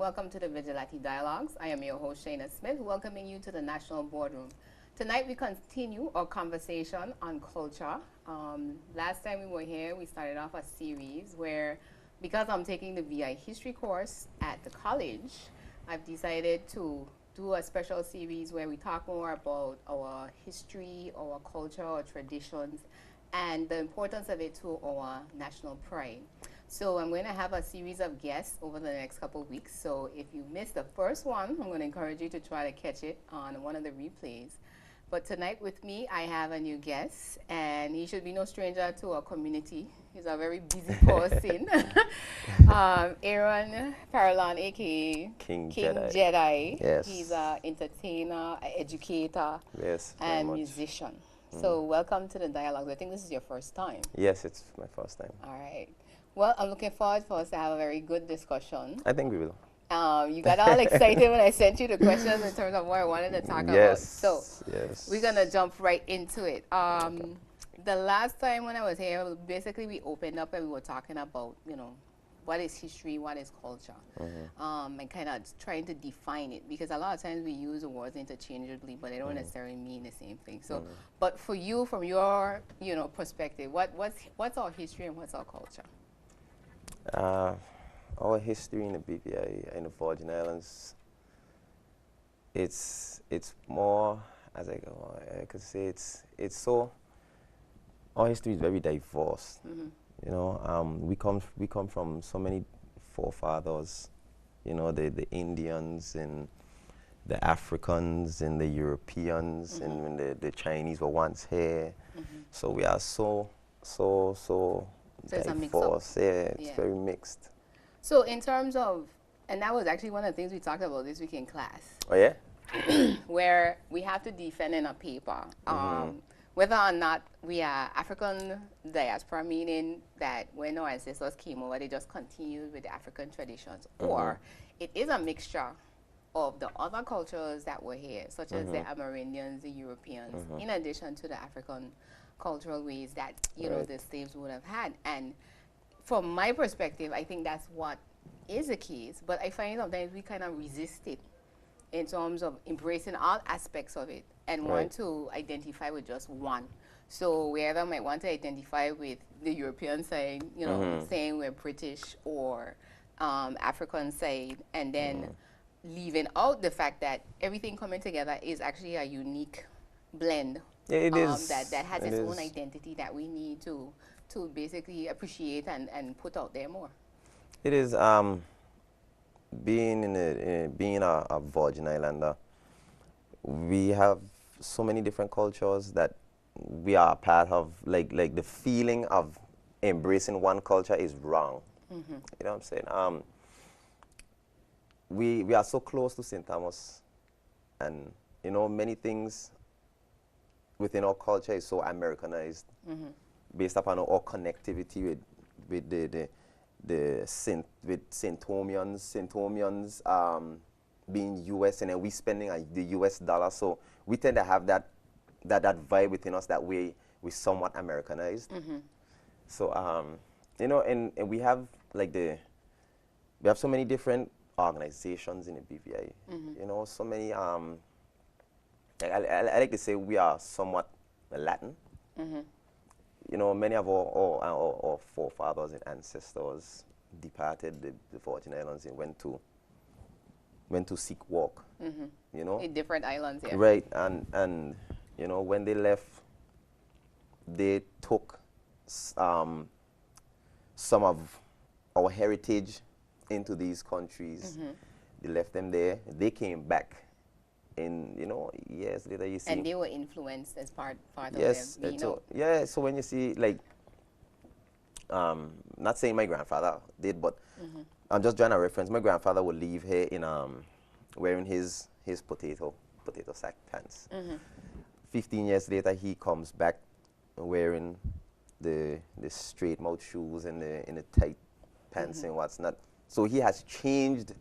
welcome to the Vigilante Dialogues. I am your host, Shaina Smith, welcoming you to the National Boardroom. Tonight we continue our conversation on culture. Last time we were here, we started off a series where, because I'm taking the VI history course at the college, I've decided to do a special series where we talk more about our history, our culture, our traditions, and the importance of it to our national pride. So I'm going to have a series of guests over the next couple of weeks. So if you missed the first one, I'm going to encourage you to try to catch it on one of the replays. But tonight with me, I have a new guest, and he should be no stranger to our community. He's a very busy person. Aaron Parillon, a.k.a. King Jedi. Yes. He's an entertainer, an educator, Yes, and musician. So welcome to the dialogue. I think this is your first time. Yes, it's my first time. All right. Well, I'm looking forward for us to have a very good discussion. I think we will. You got all excited when I sent you the questions in terms of what I wanted to talk about. So we're going to jump right into it. The last time when I was here, basically we opened up and we were talking about, what is history, what is culture, and kind of trying to define it, because a lot of times we use the words interchangeably, but they don't necessarily mean the same thing. So, but for you, from your, perspective, what's our history and what's our culture? Our history in the BVI, in the Virgin Islands, it's more, as I could say, it's so, our history is very diverse. We come from so many forefathers, the Indians and the Africans and the Europeans, and when the Chinese were once here. So we are so diverse. It's very mixed. So in terms of, and that was actually one of the things we talked about this week in class. Oh yeah? Where we have to defend in a paper whether or not we are African diaspora, meaning that when our ancestors came over, they just continued with the African traditions, or it is a mixture of the other cultures that were here, such as the Amerindians, the Europeans, in addition to the African cultural ways that, the slaves would have had. And from my perspective, I think that's what is the case, but I find sometimes we kind of resist it in terms of embracing all aspects of it and want to identify with just one. So we either might want to identify with the European side, saying we're British, or African side, and then leaving out the fact that everything coming together is actually a unique blend. Yeah, it is. That has its own identity that we need to basically appreciate and put out there more. It is. Being a Virgin Islander, we have so many different cultures that we are a part of. Like the feeling of embracing one culture is wrong. You know what I'm saying? We are so close to St. Thomas, and many things within our culture is so Americanized, based upon our connectivity with the Saint-Thomians being US, and then we spending the US dollar, so we tend to have that vibe within us that we somewhat Americanized. So and we have we have so many different organizations in the BVI. So many I like to say we are somewhat Latin. Many of our forefathers and ancestors departed the Virgin Islands and went to seek work. In different islands, yeah. Right, and when they left, they took some of our heritage into these countries. They left them there. They came back. And years later you see, and they were influenced as part of them. So when you see not saying my grandfather did, but I'm just drawing a reference. My grandfather would leave here in wearing his potato sack pants. 15 years later he comes back wearing the straight mouth shoes and the tight pants and what's not. So he has changed.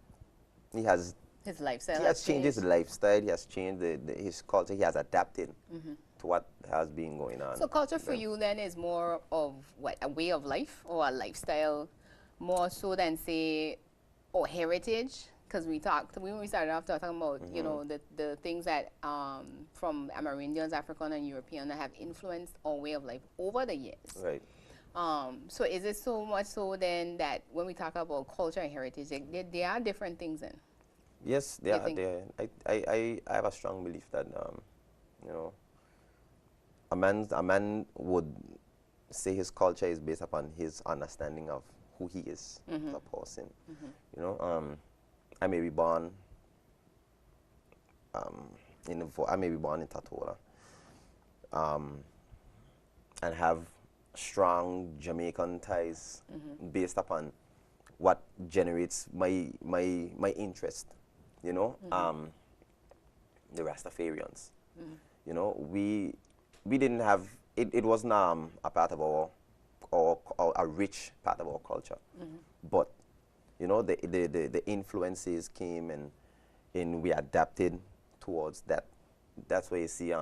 His lifestyle. He has changed his lifestyle. He has changed his culture. He has adapted to what has been going on. So culture for you then is more of what, a way of life or a lifestyle, more so than say, or heritage? because when we started off talking about, you know, the things that from Amerindians, African and European that have influenced our way of life over the years. Right. So is it so much so then that when we talk about culture and heritage, there are different things then? Yes, they are. I have a strong belief that you know, a man would say his culture is based upon his understanding of who he is as a person. You know, I may be born I may be born in Tatola, and have strong Jamaican ties based upon what generates my interest. You know, the Rastafarians. You know, we didn't have it. It wasn't a part of our a rich part of our culture, but you know the influences came and we adapted towards that. That's why you see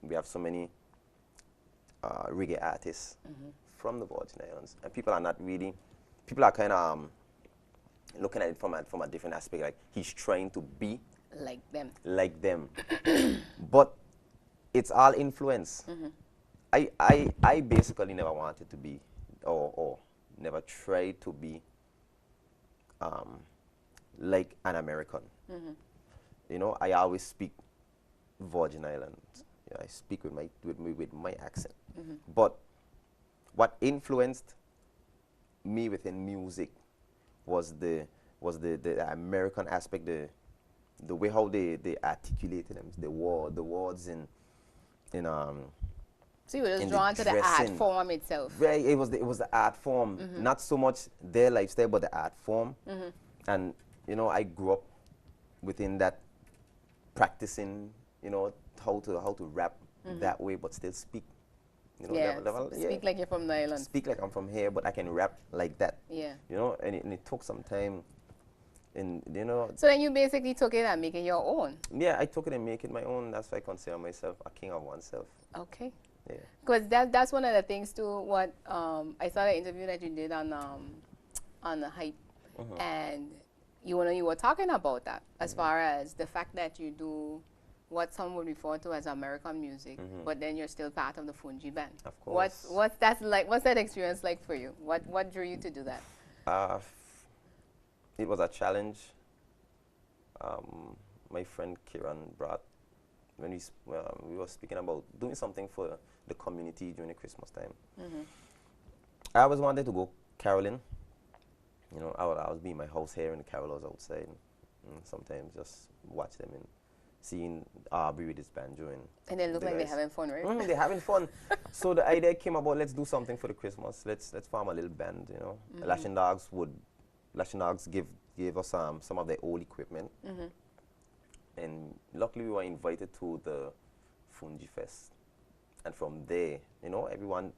we have so many reggae artists from the Virgin Islands, and people are kind of looking at it from a different aspect. Like he's trying to be like them, but it's all influence. I basically never wanted to be or never tried to be like an American. You know, I always speak Virgin Islands. You know, I speak with my accent. But what influenced me within music was the American aspect, the way how they articulated them, the words in so you were just drawn to the art form itself. Right, it was the art form, not so much their lifestyle, but the art form. And you know, I grew up within that, practicing, you know, how to rap that way, but still speak. You know, speak like you're from the island. Speak like I'm from here, but I can rap like that. Yeah. You know, and it took some time. And you know. So then you basically took it and make it your own. Yeah, I took it and make it my own. That's why I consider myself a king of oneself. Okay. Yeah. Because that's one of the things too. What I saw the interview that you did on the Hype, and you were talking about that as far as the fact that you do what some would refer to as American music, but then you're still part of the Fungi band. Of course. What's that experience like for you? What drew you to do that? It was a challenge. My friend Kiran brought when we were speaking about doing something for the community during the Christmas time. I always wanted to go caroling. You know, I was be in my house here and the carolers outside. And sometimes just watch them and seeing Aubrey with his banjo and they look like they're having fun, right? They're having fun. So the idea came about, let's do something for the Christmas. Let's form a little band. You know, Lashing Dogs gave us some of their old equipment, and luckily we were invited to the Fungi Fest. And from there, you know, everyone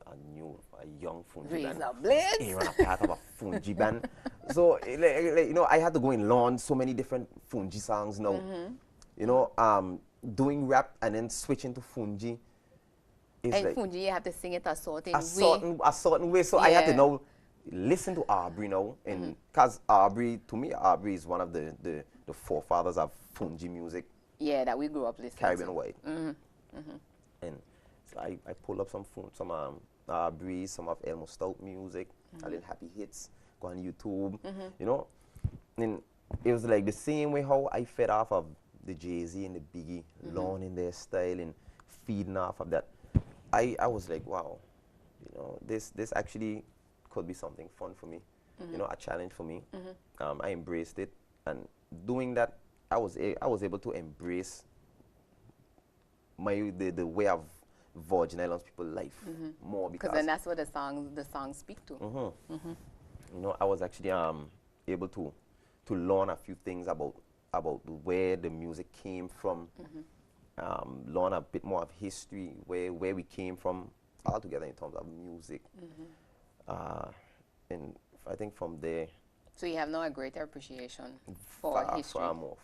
a young Fungi band. You're a part of a Fungi band. So, you know, I had to go and learn so many different Fungi songs now. You know, doing rap and then switching to Fungi. And like Fungi, you have to sing it a certain way. So I had to now listen to Aubrey now. And because to me, Aubrey is one of the forefathers of Fungi music. Yeah, that we grew up listening Caribbean White. And so I pulled up some Aubrey, some of Elmo Stout music, a little Happy Hits, go on YouTube, you know. And it was like the same way how I fed off of the Jay-Z and the Biggie, learning their style and feeding off of that. I was like, wow, you know, this actually could be something fun for me, you know, a challenge for me. I embraced it, and doing that, I was able to embrace the way of Virgin Islands people life more, because then that's what the songs speak to. You know, I was actually able to learn a few things about where the music came from, learn a bit more of history, where we came from all together in terms of music. And I think from there. So you have now a greater appreciation for history. Far more.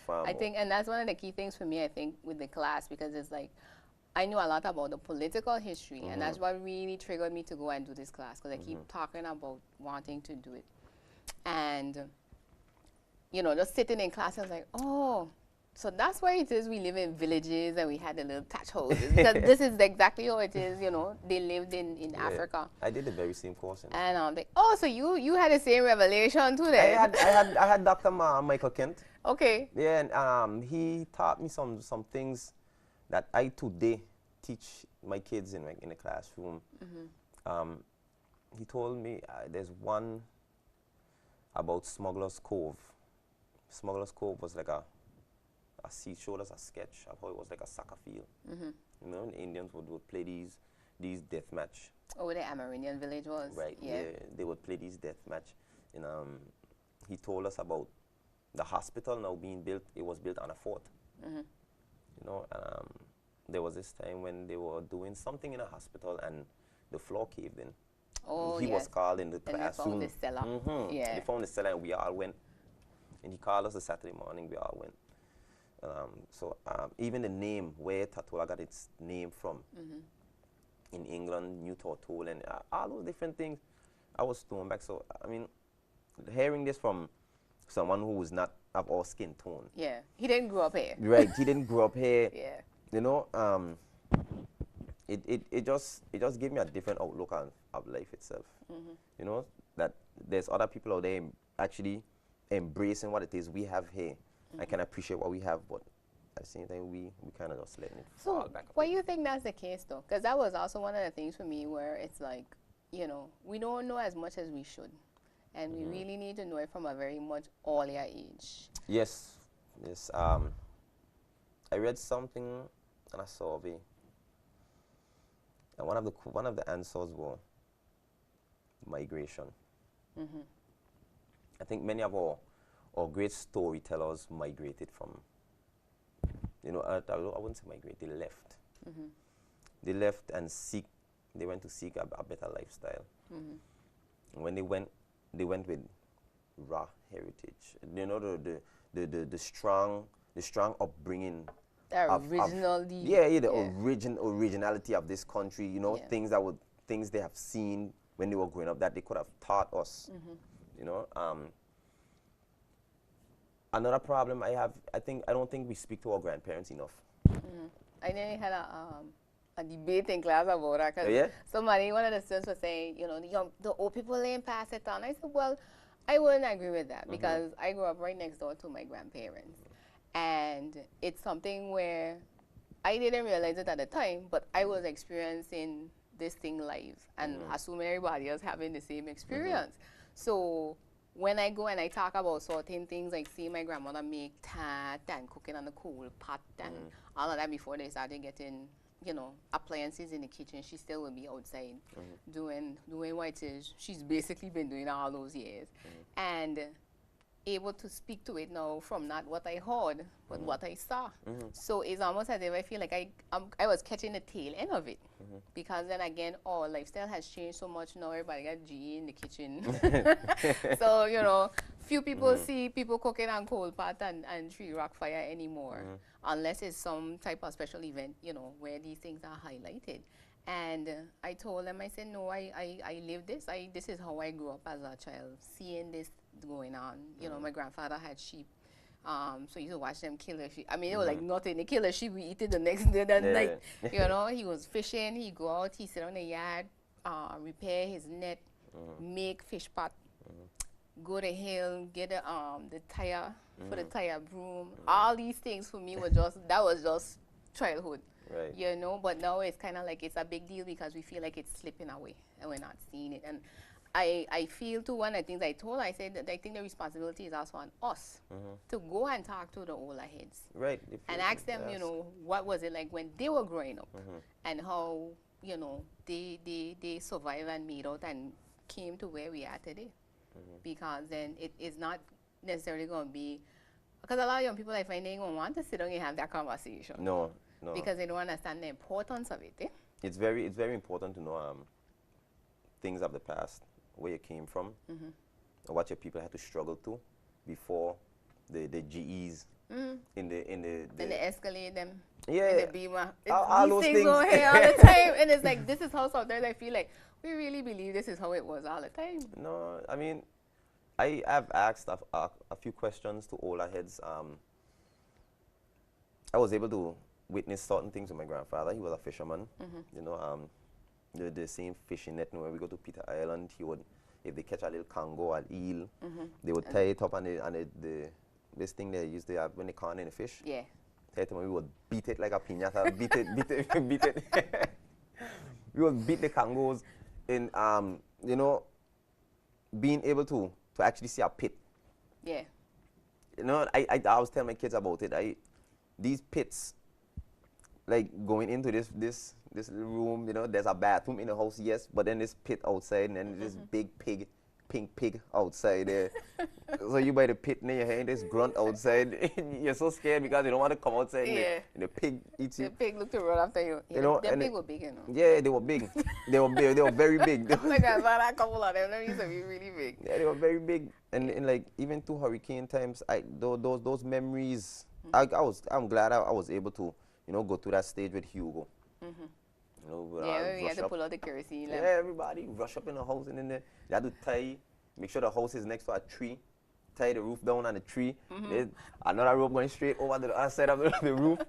I think, and that's one of the key things for me, I think, with the class, because it's like, I knew a lot about the political history, and that's what really triggered me to go and do this class, because I keep talking about wanting to do it. And you know, just sitting in class, I was like, oh, so that's why it is we live in villages and we had the little thatch houses. Because this is exactly how it is, you know, they lived in Africa. I did the very same course. And I'm like, oh, so you had the same revelation too I then? had Dr. Michael Kent. Okay. Yeah, and he taught me some things that I today teach my kids in the classroom. He told me there's one about Smuggler's Cove. Smuggler's Cove was like he showed us a sketch of how it was like a soccer field. You know, the Indians would play these death match. Oh, where the Amerindian village was. Right. Yeah. They would play these death match. And he told us about the hospital now being built. It was built on a fort. You know, there was this time when they were doing something in a hospital and the floor caved in. Oh, he was called in the classroom. They found the cellar. Yeah. They found the cellar and we all went. And he called us the Saturday morning. We all went. So even the name, where Tatola got its name from, in England, New Tortol, and all those different things, I was thrown back. So, I mean, hearing this from someone who was not of our skin tone. Yeah, he didn't grow up here. Right, he didn't grow up here. Yeah. You know, it just gave me a different outlook on of life itself. You know, that there's other people out there actually embracing what it is we have here. I can appreciate what we have, but at the same time, we kind of just letting it fall back. Why do you think that's the case, though? Because that was also one of the things for me where it's like, you know, we don't know as much as we should. And we really need to know it from a very much earlier age. Yes, yes. I read something in a survey, and one of the answers were migration. I think many of our great storytellers migrated from, you know, I wouldn't say migrate, they left. They left and they went to seek a better lifestyle. And when they went with raw heritage. You know, the strong upbringing. The original. The originality of this country, you know, things they have seen when they were growing up that they could have taught us. You know, another problem I have, I don't think we speak to our grandparents enough. I nearly had a debate in class about that. Cause one of the students was saying, you know, the old people ain't pass it on. I said, well, I wouldn't agree with that because I grew up right next door to my grandparents. And it's something where I didn't realize it at the time, but I was experiencing this thing live and assuming everybody else having the same experience. So when I go and I talk about certain things, like see my grandmother make tat and cooking on the coal pot and all of that before they started getting, you know, appliances in the kitchen, she still would be outside doing what it is she's basically been doing all those years. And able to speak to it now from not what I heard, but what I saw. So it's almost as if I feel like I was catching the tail end of it. Because then again, our lifestyle has changed so much now. Everybody got GE in the kitchen. So, you know, few people see people cooking on coal pot and tree rock fire anymore. Unless it's some type of special event, you know, where these things are highlighted. And I told them, I said, no, I live this. This is how I grew up as a child, seeing this going on. You know, my grandfather had sheep. So you used to watch them kill the sheep. I mean, it was like nothing. They kill the sheep, we eat it the next day, that night. You know, he was fishing. He go out, he sit on the yard, repair his net, make fish pot, go to hill, get the tire for the tire broom. All these things for me were that was just childhood. Right. You know, but now it's kind of like it's a big deal because we feel like it's slipping away and we're not seeing it. And I feel too, one of the things I said that I think the responsibility is also on us to go and talk to the older heads. Right. And ask them, you know, what was it like when they were growing up and how, you know, they survived and made out and came to where we are today. Because then it is not necessarily going to be, because a lot of young people I find they don't want to sit down and have that conversation. No. Because they don't understand the importance of it. It's very important to know things of the past, where you came from, or what your people had to struggle to before the GEs in the Escalade, them, in the Beamer. All those things go here all the time, and it's like this is how sometimes I feel like we really believe this is how it was all the time. No, I mean, I have asked a few questions to older heads. I was able to witness certain things with my grandfather. He was a fisherman. You know, the same fishing net. When we go to Peter Island, he would, if they catch a little congo or eel, they would tie it up on this thing they used to have when they caught in the fish. Yeah. Tie it, and we would beat it like a piñata, beat it, beat it. We would beat the congos in, you know, being able to actually see a pit. Yeah. You know, I was telling my kids about it. These pits, like going into this little room, you know, there's a bathroom in the house, yes, but then this pit outside, and then this big pink pig outside there. So you by the pit, and then you're hearing this grunt outside. You're so scared because you don't want to come outside, and the pig eats you. The pig looked to run after you. You know, the pig were big, you know. Yeah, they were big. They were big. They were very big. Like I saw that couple of them. They used to be really big. Yeah, they were very big. And like even through hurricane times, those memories. I'm glad I was able to, you know, go through that stage with Hugo. You know, we had to pull out the kerosene. Yeah, everybody rush up in the house, and then they had to tie, make sure the house is next to a tree, tie the roof down on the tree. There's another rope going straight over the other side of the roof,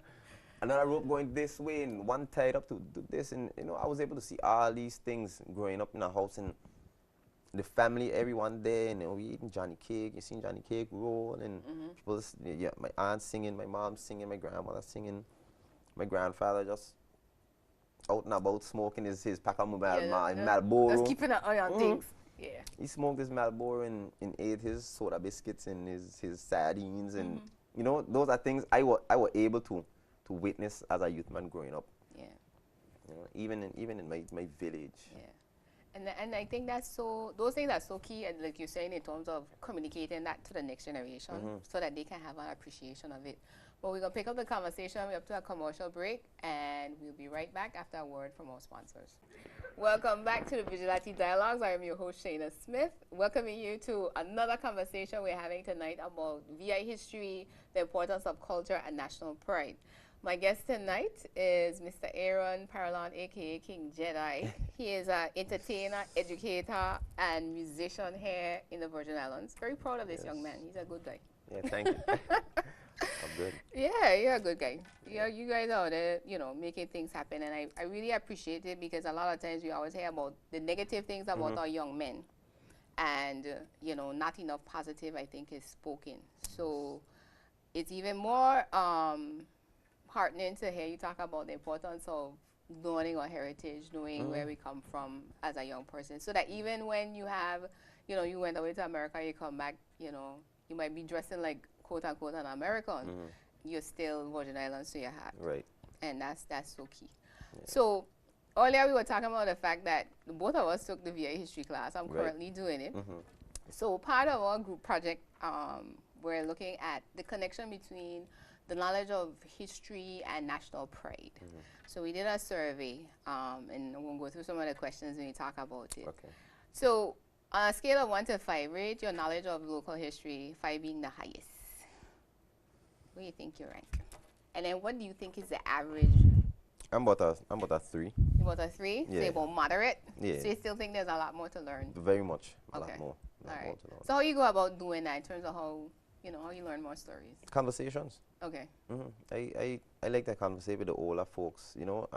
another rope going this way, and one tied up to this. And you know, I was able to see all these things growing up in the house, and the family, everyone there, and you know, we eating Johnny cake. You seen Johnny cake roll, and people, yeah, my aunt singing, my mom singing, my grandmother singing, my grandfather just out and about smoking his pack of Marlboro. Just keeping an eye on things. Yeah. He smoked his Marlboro and ate his soda biscuits and his sardines, and you know, those are things I was able to witness as a youth man growing up. Yeah. You know, even in my village. Yeah. And I think those things are so key, and like you're saying, in terms of communicating that to the next generation so that they can have an appreciation of it. But we're going to pick up the conversation. We're up to a commercial break, and we'll be right back after a word from our sponsors. Welcome back to the Vigilante Dialogues. I am your host, Shaina Smith, welcoming you to another conversation we're having tonight about VI history, the importance of culture, and national pride. My guest tonight is Mr. Aaron Parillon, a.k.a. King Jedi. He is an entertainer, educator, and musician here in the Virgin Islands. Very proud of this young man. He's a good guy. Yeah, thank you. I'm good. Yeah, you're a good guy. You guys are there, you know, making things happen. And I really appreciate it, because a lot of times we always hear about the negative things about our young men. And, you know, not enough positive, I think, is spoken. So it's even more heartening to hear you talk about the importance of knowing our heritage, knowing where we come from as a young person, so that even when you have, you know, you went away to America, you come back, you know, you might be dressing like quote unquote an American, you're still Virgin Islands to your heart. Right. And that's so key. Yeah. So earlier we were talking about the fact that both of us took the VA history class. I'm currently doing it. So part of our group project, we're looking at the connection between the knowledge of history and national pride. So we did a survey, and we'll go through some of the questions when we talk about it. Okay. So on a scale of 1 to 5, rate your knowledge of local history, 5 being the highest. Where do you think you rank? And then what do you think is the average? I'm about a 3. You about a 3? Yeah. So you're about moderate? Yeah. So you still think there's a lot more to learn? Very much. A Okay. lot more. All right. More to learn. So how you go about doing that in terms of how, you know, how you learn more stories? Conversations. Okay. I like to conversate with the older folks, you know.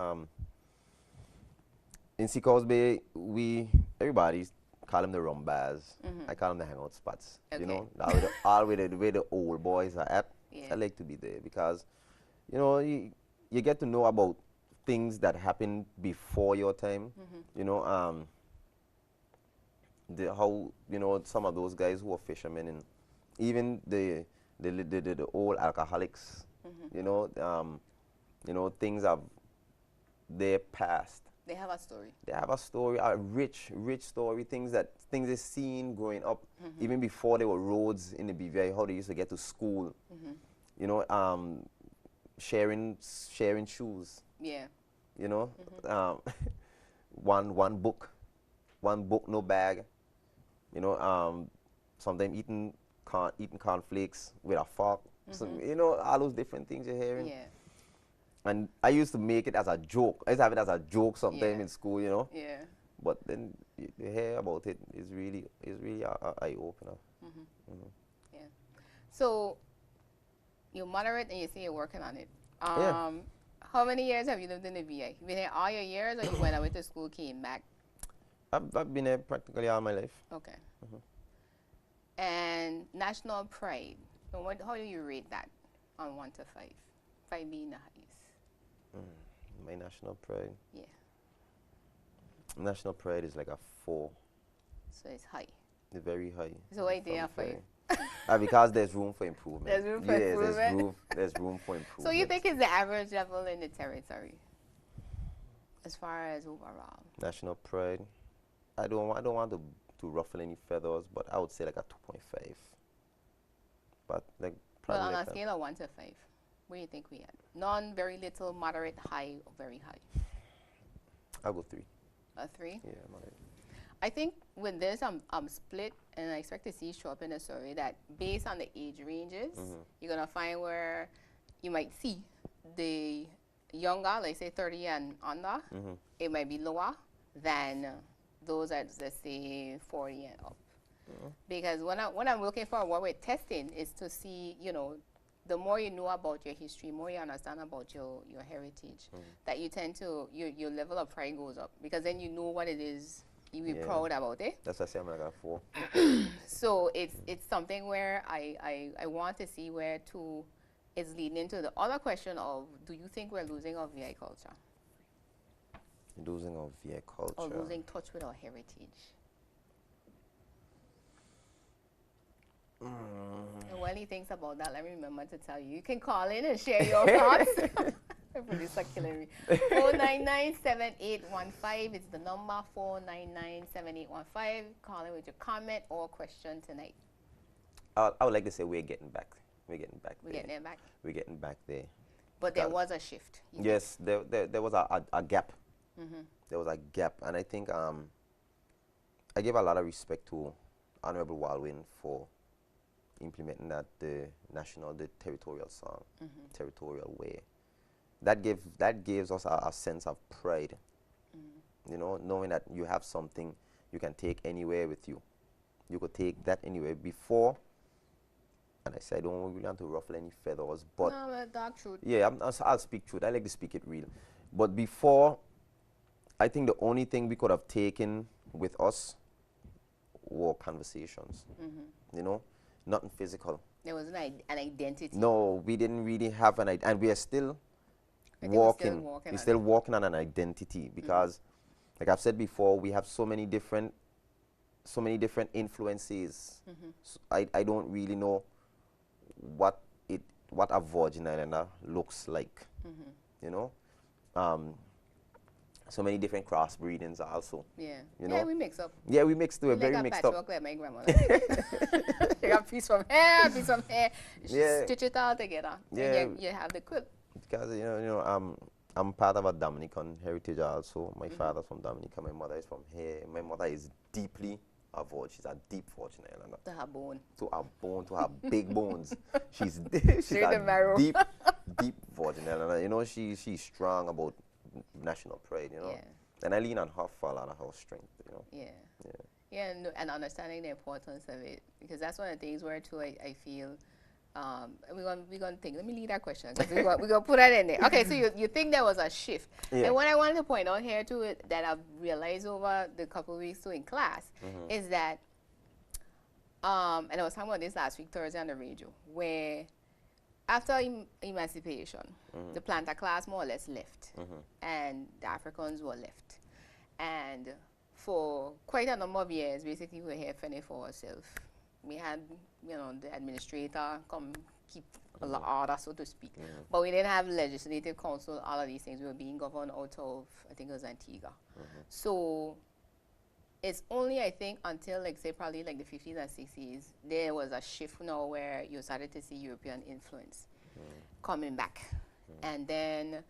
In Seacoast Bay, everybody call them the rum bars. I call them the hangout spots. Okay. You know, all where the old boys are at. Yeah. I like to be there because, you know, you get to know about things that happened before your time. You know, how, you know, some of those guys who were fishermen, and even the old alcoholics. You know, things of their past. They have a story. They have a story, a rich story. Things they seen growing up, even before there were roads in the BVI. How they used to get to school. You know, sharing shoes. Yeah. You know, one book, no bag. You know, sometimes eating cornflakes with a fork. So, you know, all those different things you're hearing. Yeah. And I used to make it as a joke. I used to have it as a joke sometime in school, you know. Yeah. But then you hear about it is really an eye opener. Yeah. So you're moderate and you say you're working on it. Yeah, How many years have you lived in the VA? You been here all your years, or you went away to school, came back? I've been here practically all my life. Okay. And national pride. So how do you rate that on 1 to 5? 5 being the highest. My national pride. Yeah. National pride is like a 4. So it's high. It's very high. So why they are 5? Because there's room for improvement. There's room for improvement. There's room for improvement. So you think it's the average level in the territory, as far as overall? National pride. I don't want to ruffle any feathers, but I would say like a 2.5. But like Well, probably on like a scale of 1 to 5, where do you think we at? None, very little, moderate, high, or very high? I'll go 3. A 3? Yeah, moderate. I think with this, I'm split, and I expect to see show up in the survey that based on the age ranges, you're going to find where you might see the younger, like say 30 and under, it might be lower than those at, let's say, 40 and up. Because when I'm looking for what we're testing is to see, you know, the more you know about your history, more you understand about your heritage, that you tend to, your level of pride goes up. Because then you know what it is you be proud about it. That's why I say I'm like a 4. So it's something where I want to see where to is leading into the other question of, do you think we're losing our VI culture? Losing our VI culture. Or losing touch with our heritage? And while he thinks about that, let me remember to tell you, you can call in and share your thoughts. Producer killing me. 499-7815 is the number. 499-7815. Call in with your comment or question tonight. I would like to say we're getting back. We're getting back We're there. getting back. We're getting back there. But there was a shift. Yes, there was a gap. There was a gap, and I think I give a lot of respect to Honorable Walwyn for implementing the territorial song, territorial way. That gives us a sense of pride, you know, knowing that you have something you can take anywhere with you. You could take that anywhere. Before, and I said I don't really want to ruffle any feathers, but no, dark truth. Yeah, I'll speak truth. I like to speak it real. But before, I think the only thing we could have taken with us were conversations. You know, nothing physical. There was an identity. No, we didn't really have an identity, and we are still walking. We're still walking on an identity because, like I've said before, we have so many different influences. So I don't really know what a Virgin Islander looks like. You know, so many different crossbreedings also. Yeah. You know? Yeah, we mix up. Yeah, we mixed. We're very mixed up. Like my grandmother. You got a piece from here, piece from here. Yeah. Stitch it all together. Yeah. And you have the quilt. Because I'm part of a Dominican heritage also. My father's from Dominica. My mother is from here. My mother is deeply a Virgin. She's a deep Virgin Islander. To her bone. To her bone, to her big bones. She's Straight a the marrow. deep Virgin Islander. You know, she's strong about national pride, you know. Yeah. And I lean on her for a lot of her strength, you know. Yeah. Yeah, and understanding the importance of it, because that's one of the things where too I feel we're gonna think. Let me leave that question because we're gonna put that in there. Okay, so you think there was a shift, and what I wanted to point out here too that I've realized over the couple of weeks too in class is that and I was talking about this last week Thursday on the radio where after emancipation, the planter class more or less left, and the Africans were left, and for quite a number of years, basically, we were here fending for ourselves. We had, you know, the administrator come keep a lot of order, so to speak. But we didn't have legislative council, all of these things. We were being governed out of, I think it was Antigua. So it's only, I think, until, like, say, probably like the 50s and 60s, there was a shift now where you started to see European influence coming back. And then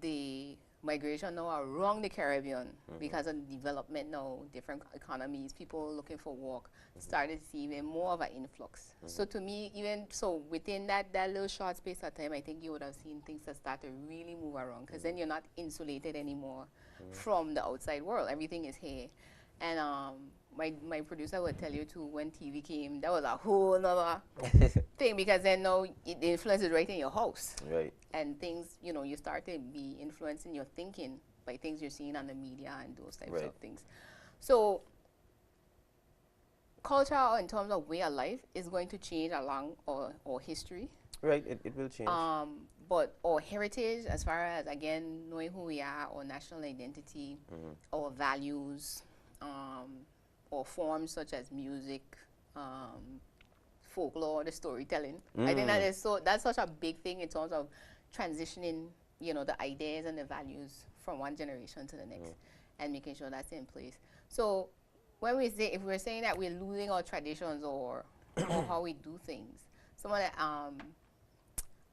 the migration now around the Caribbean because of development now, different economies, people looking for work, started to see even more of an influx. So to me, even so within that little short space of time, I think you would have seen things that start to really move around because then you're not insulated anymore from the outside world. Everything is here. And my producer would tell you too, when TV came, that was a whole nother thing, because then now it influences right in your house. Right. And things, you start to be influencing your thinking by things you're seeing on the media and those types Right. of things. So culture in terms of way of life is going to change along our history. Right, it will change. But our heritage, as far as, again, knowing who we are, our national identity, our values, or forms such as music, folklore, the storytelling. I think that's such a big thing in terms of transitioning, the ideas and the values from one generation to the next, and making sure that's in place. So when we say, if we're saying that we're losing our traditions or how we do things, some of the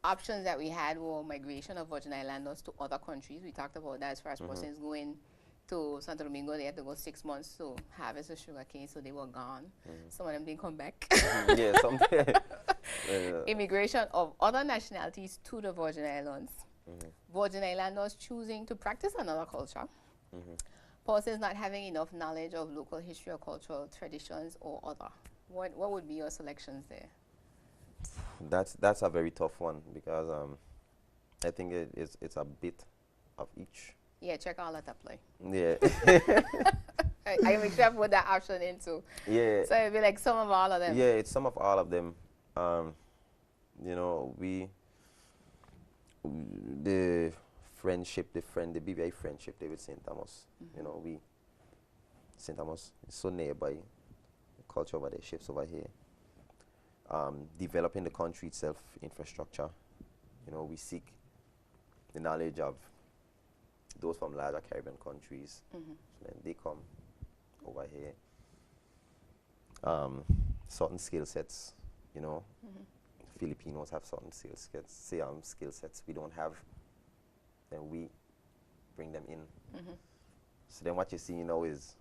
options that we had were migration of Virgin Islanders to other countries. We talked about that as far as persons going to Santo Domingo. They had to go 6 months to harvest the sugar cane, so they were gone. Some of them didn't come back. Yeah, something. Immigration of other nationalities to the Virgin Islands. Virgin Islanders choosing to practice another culture. Persons not having enough knowledge of local history or cultural traditions or other. What would be your selections there? That's a very tough one, because I think it's a bit of each. Yeah, check all that apply. Yeah. I make sure I put that option in too. Yeah. So it'd be like some of all of them. Yeah, it's some of all of them. The friendship, the BVI friendship there with St. Thomas. St. Thomas is so nearby. The culture over there, shifts over here. Developing the country itself, infrastructure. We seek the knowledge of those from larger Caribbean countries. So then they come over here. Certain skill sets, Filipinos have certain skill sets we don't have. Then we bring them in. So then what you see now is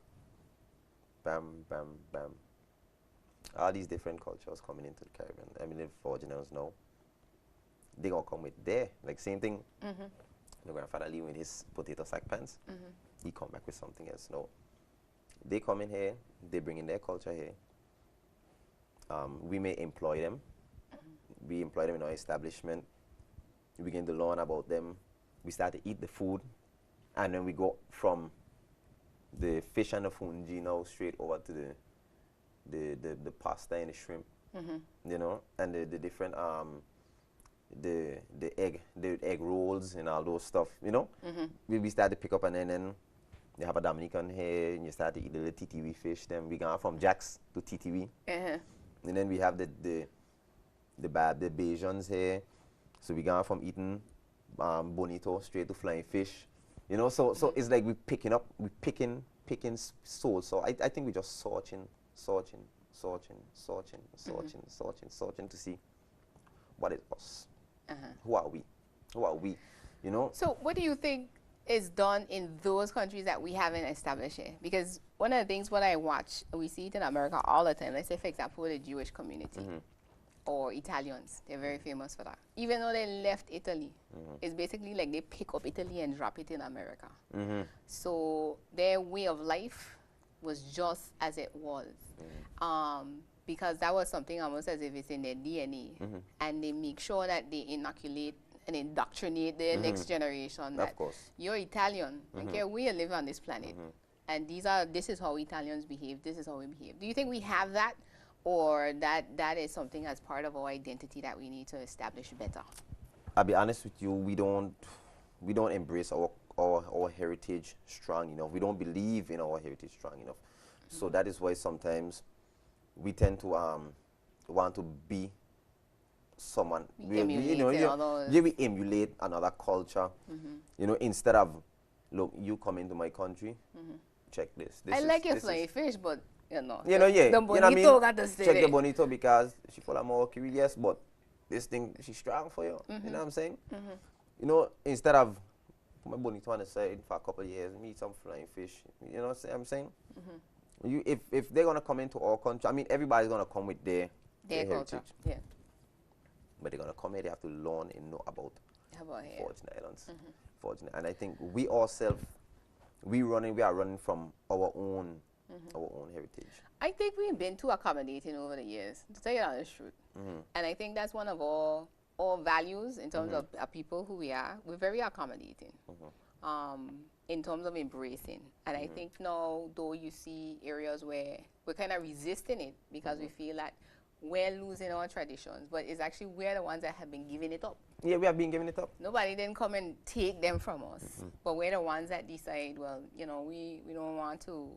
bam, bam, bam. All these different cultures coming into the Caribbean. I mean, if Virginians now, they gonna come with their, like, same thing. My grandfather leaving with his potato sack pants. He come back with something else. No, they come in here, they bring in their culture here. We may employ them. We employ them in our establishment. We begin to learn about them. We start to eat the food, and then we go from the fish and the fungi now straight over to the pasta and the shrimp, and the different the egg rolls and all those stuff, we start to pick up, and then you have a Dominican here, and you start to eat the little TTV fish. Then we gone from Jacks to TTV, and then we have the Bajans here, so we gone from eating bonito straight to flying fish, so it's like we picking souls. So I think we just searching to see what is us. Who are we? So what do you think is done in those countries that we haven't established yet? Because one of the things what I watch, we see it in America all the time. Let's say, for example, the Jewish community or Italians. They're very famous for that. Even though they left Italy, it's basically like they pick up Italy and drop it in America. So their way of life was just as it was. Because that was something almost as if it's in their DNA. And they make sure that they inoculate and indoctrinate the next generation that of course. You're Italian. Okay, we live on this planet. And this is how Italians behave, this is how we behave. Do you think we have that? Or that is something as part of our identity that we need to establish better? I'll be honest with you, we don't embrace our heritage strong enough. We don't believe in our heritage strong enough. So that is why sometimes we tend to want to be someone. We emulate another culture. Instead of, look, you come into my country, check this. I like your flying fish, but the bonito got to stay check there. the bonito because she full of mercury, yes, but this thing, she's strong for you. You know what I'm saying? Instead of put my bonito on the side for a couple of years, meet some flying fish. You know what I'm saying? If they're gonna come into our country, I mean, everybody's gonna come with their culture. heritage. Yeah. But they're gonna come here, they have to learn and know about here? Virgin Islands. And I think we ourselves, we are running from our own our own heritage. I think we've been too accommodating over the years, to tell you the honest truth. And I think that's one of our values in terms of our people who we are. We're very accommodating in terms of embracing. And I think now, though, you see areas where we're kind of resisting it because we feel that we're losing our traditions, but it's actually we're the ones that have been giving it up. Yeah, we have been giving it up. Nobody didn't come and take them from us, but we're the ones that decide, well, you know, we don't want to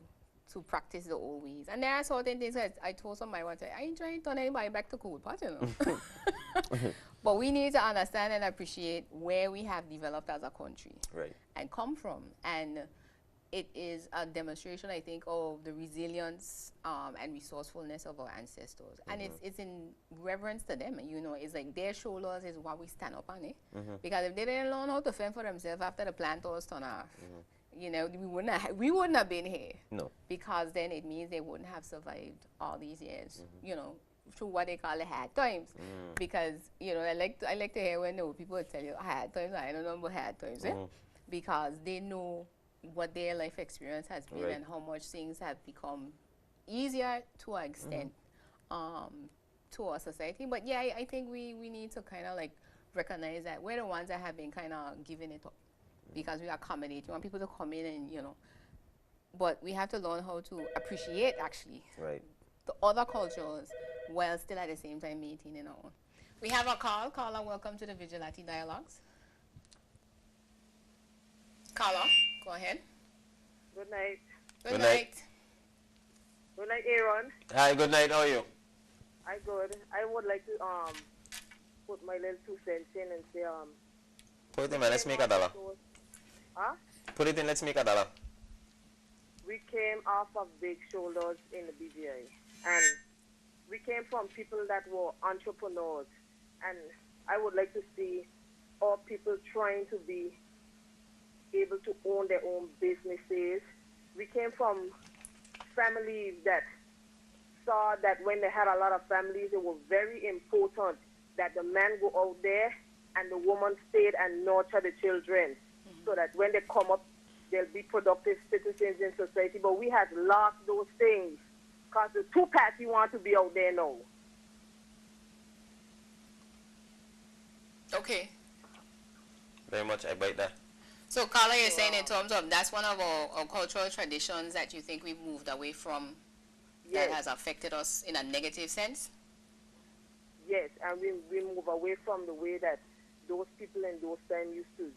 practice the old ways. And there are certain things that I told somebody once, I ain't trying to turn anybody back to cool pot, you know. But we need to understand and appreciate where we have developed as a country. Right. And come from. And it is a demonstration, I think, of the resilience and resourcefulness of our ancestors. And it's in reverence to them, you know. It's like their shoulders is what we stand up on, because if they didn't learn how to fend for themselves after the planters turn off, you know, we wouldn't have been here. No. Because then it means they wouldn't have survived all these years, you know, through what they call the hard times. Because, you know, I like to hear when people tell you hard times, I don't know about hard times, because they know what their life experience has been and how much things have become easier to an extent to our society. But yeah, I think we need to kind of like recognize that we're the ones that have been kind of giving it up because we accommodate. We want people to come in and, you know, but we have to learn how to appreciate actually the other cultures while still at the same time maintaining our own. We have a call. Caller, welcome to the Vigilante Dialogues. Caller, go ahead. Good night. Good night. Good night, Aaron. Hi, good night. How are you? I good. I would like to put my little 2 cents in and say Put it in, man. Let's make $1. Huh? Put it in. Let's make $1. We came off of big shoulders in the BVI, and we came from people that were entrepreneurs, and I would like to see all people trying to be able to own their own businesses. We came from families that saw that when they had a lot of families, it was very important that the man go out there and the woman stayed and nurture the children so that when they come up, they'll be productive citizens in society. But we have lost those things because the two parties want to be out there now. Okay. Very much. I bite that. So, Carla, you're saying in terms of that's one of our cultural traditions that you think we've moved away from that has affected us in a negative sense? Yes, and we move away from the way that those people in those times used to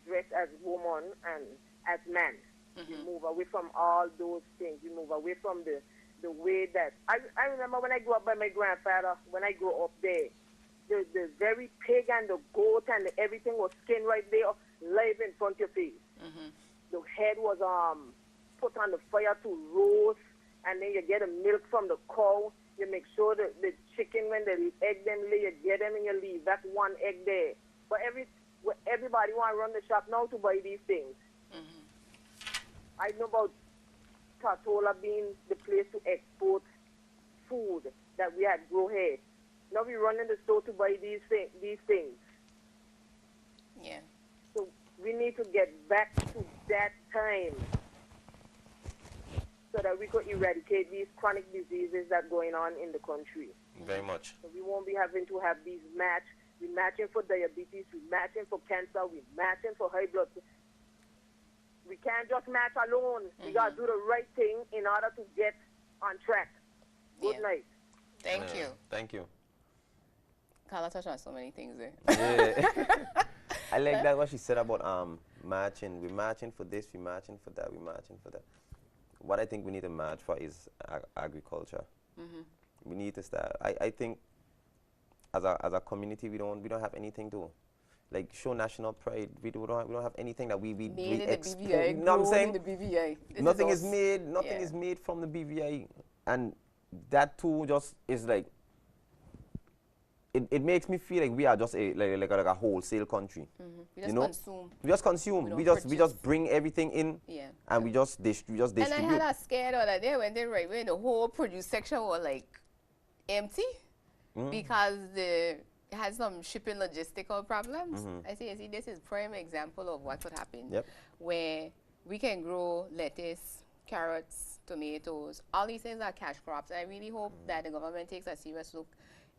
dress as women and as men. We move away from all those things. We move away from the way that... I remember when I grew up by my grandfather, when I grew up there, the very pig and the goat and everything was skinned right there, live in front of your face. The head was put on the fire to roast, and then you get the milk from the cow. You make sure that the chicken, when the egg them lay, you get them and you leave that one egg there. But everybody want to run the shop now to buy these things. I know about Tortola being the place to export food that we had grow here. Now we run in the store to buy these things. Yeah. So we need to get back to that time so that we could eradicate these chronic diseases that are going on in the country. Very much. So we won't be having to have these match. We're matching for diabetes, we're matching for cancer, we're matching for high blood pressure. We can't just match alone. We got to do the right thing in order to get on track. Good night. Thank you. Thank you. Carla touched on so many things there. Yeah. I like that what she said about matching. We're matching for this, we're matching for that, we're matching for that. What I think we need to match for is agriculture. We need to start. I think as a community we don't have anything to like show national pride. We don't have anything that we export. You know what I'm saying? The BVI. Nothing is made. Nothing is made from the BVI, and that too just is like. It makes me feel like we are just like a wholesale country. We just consume. We just consume. We just bring everything in. Yeah. And we just distribute. And I had a scared the other day when they when the whole produce section was like empty because it had some shipping logistical problems. I see. This is prime example of what would happen. Yep. Where we can grow lettuce, carrots, tomatoes. All these things are cash crops. I really hope that the government takes a serious look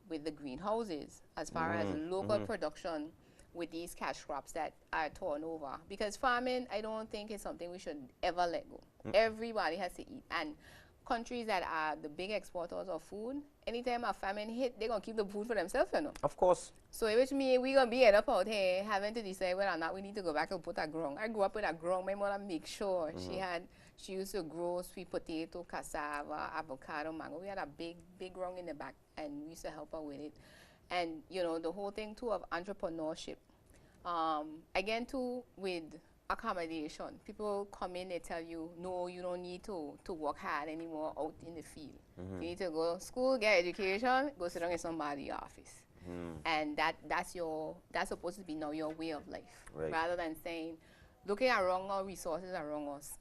with the greenhouses as far as local production with these cash crops that are torn over. Because farming, I don't think is something we should ever let go. Everybody has to eat. And countries that are the big exporters of food, anytime a famine hit, they're going to keep the food for themselves, you know. Of course. So which means we're going to be end up out here having to decide whether or not we need to go back and put a ground. I grew up with a ground. My mother make sure she used to grow sweet potato, cassava, avocado, mango. We had a big ground in the back, and we used to help her with it. And, you know, the whole thing, too, of entrepreneurship. Again, too, with accommodation. People come in, they tell you, no, you don't need to work hard anymore out in the field. You need to go to school, get education, go sit down in somebody's office. And that's supposed to be now your way of life. Right. Rather than saying, looking around our resources around us.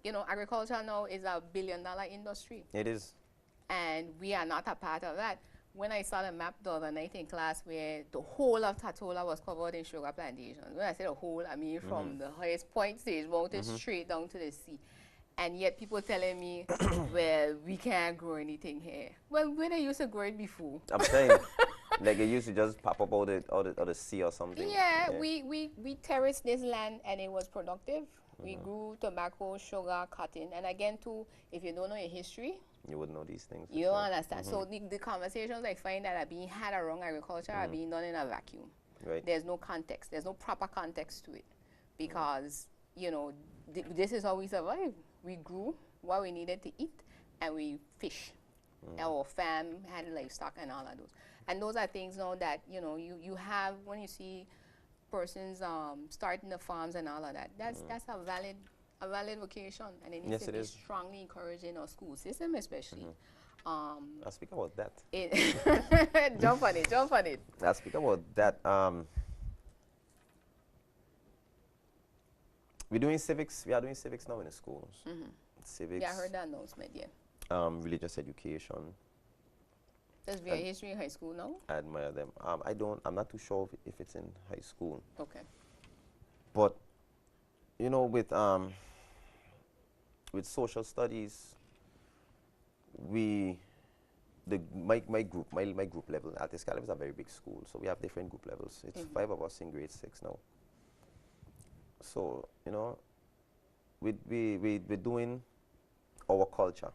You know, agriculture now is a billion-dollar industry. It is. And we are not a part of that. When I saw the map the other night in class where the whole of Tatola was covered in sugar plantations. When I say the whole, I mean from the highest point, Sage Mountain, straight down to the sea. And yet people telling me, well, we can't grow anything here. Well, when I used to grow it before. I'm saying, like it used to just pop up out of the sea or something. Yeah, we terraced this land and it was productive. We grew tobacco, sugar, cotton. And again, too, if you don't know your history, you wouldn't know these things. You don't understand. So the conversations I find that are being had around agriculture are being done in a vacuum. Right. There's no context. There's no proper context to it. Because, you know, this is how we survived. We grew what we needed to eat, and we fish. Our farm had livestock and all of those. And those are things now that, you know, you have when you see persons starting the farms and all of that. That's a valid vocation, and it needs to be strongly encouraged in our school system, especially. I'll speak about that. Jump on it. I'll speak about that. We are doing civics now in the schools. Civics. Yeah, I heard that announcement, yeah. Religious education. Does VA history in high school now? I admire them. I'm not too sure if it's in high school. Okay. But, you know, with social studies, my group level at Escalib is a very big school, so we have different group levels. It's 5 of us in grade 6 now. So, you know, we're doing our culture.